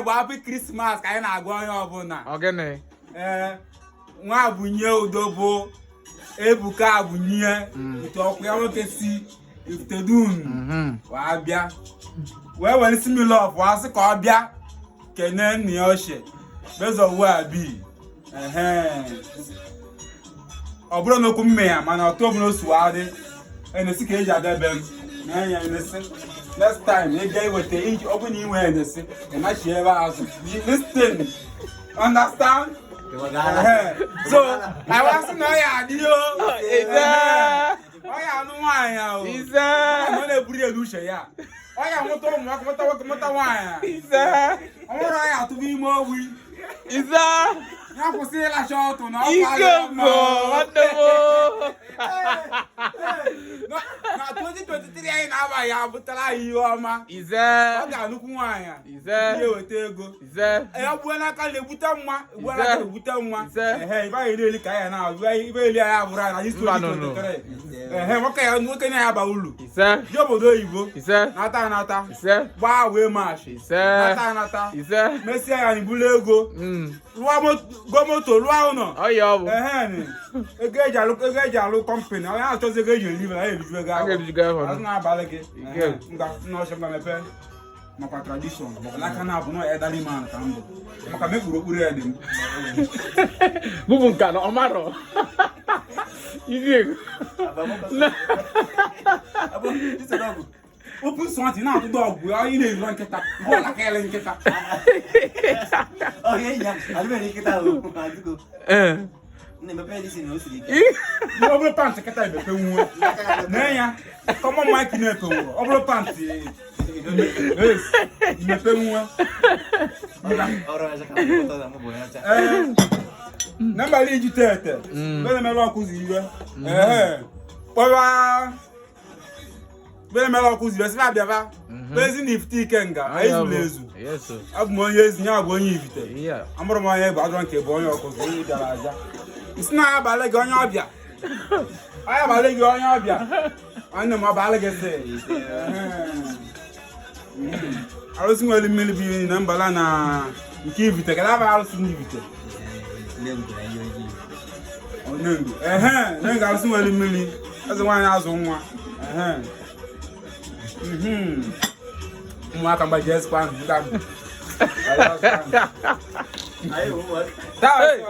happy Christmas ka anyị na-agwa onye ọbụla. Ogene. Nwa abụnye udobo Ebuka abụnye nke ọkụ ya nwoke si Iftedun wa bịa wee were simile of asị ka ọ bịa kene nni ochie bezo abi ọ bụrụ na okwu mme ya mana ọtọ bụrụ osu adị enesi ka eji adebe m na anya enesi next time ị ga iweta iji ọ bụ na inwe enesi ịmachi ebe azụ listen understand. So I want to know ya dio. Oya no wanya o. Iza. Mo le buri elushe ya. Oya mo to mo wanya. Iza. Omoro ya to bi mo wi. Iza. Ya ko se la shot no. Igbo. Wonderful. Na 2023 ai na ba ya butala yi oma. Iza. Oga nuku wanya. Iza. Ye wete ego. Iza. Ya bu na ka le buta nwa. Bu na ka le buta nwa. Iba ile ka ya na. Iba ile ya abura na history 23. Nwoke ya nwoke na ya ba ulu. Iza. Jobodo oyibo. Iza. Nata. Iza. Gba we march. Iza. Nata. Iza. Mesia ya ni bulu ego. Lwa gomoto lwa uno. Oya obo. Ege jalu company. Oya ato ze ge yeli ba e biju ga. Age biju ga. Asna balege. Nga no shamba mepe. Maka tradition. La kana bu no e dali man kambo. Maka me kuro ya dem. Bubu nka no omaro. Idiego. Abo this dog. Open something now to dog. We are in a run keta. Go la kele keta. Oh yeah, I don't keta o. Ne me pede si no si. No obro pants keta be pe wu. Na ya. Como Mike ne pe wu. Obro pants. Yes. Me pe wu. Ora já acabou toda uma boa. Namba li jitete. Bele me lo akuzi iwe. Powa. Bele me lo akuzi iwe. Sifa bia ba. Bezi ni fiti kenga. Aizu lezu. Yes sir. Abu mo yezi nya abu onye ivite. Yeah. Amoro mo ye ba adwan ke bo onye okuzi ni dara aja. Isna abalege onye obia. Aya abalege onye obia. Anu mo abalege se. Arosi nweli mmiri bi na mbala na nke ivite ka ba arosi ni ivite. Nengu. Nengu arosi nweli mmiri. Eze nwanyị azụ nwa. Mwa kamba jazz kwangu. Ayo. Ayo.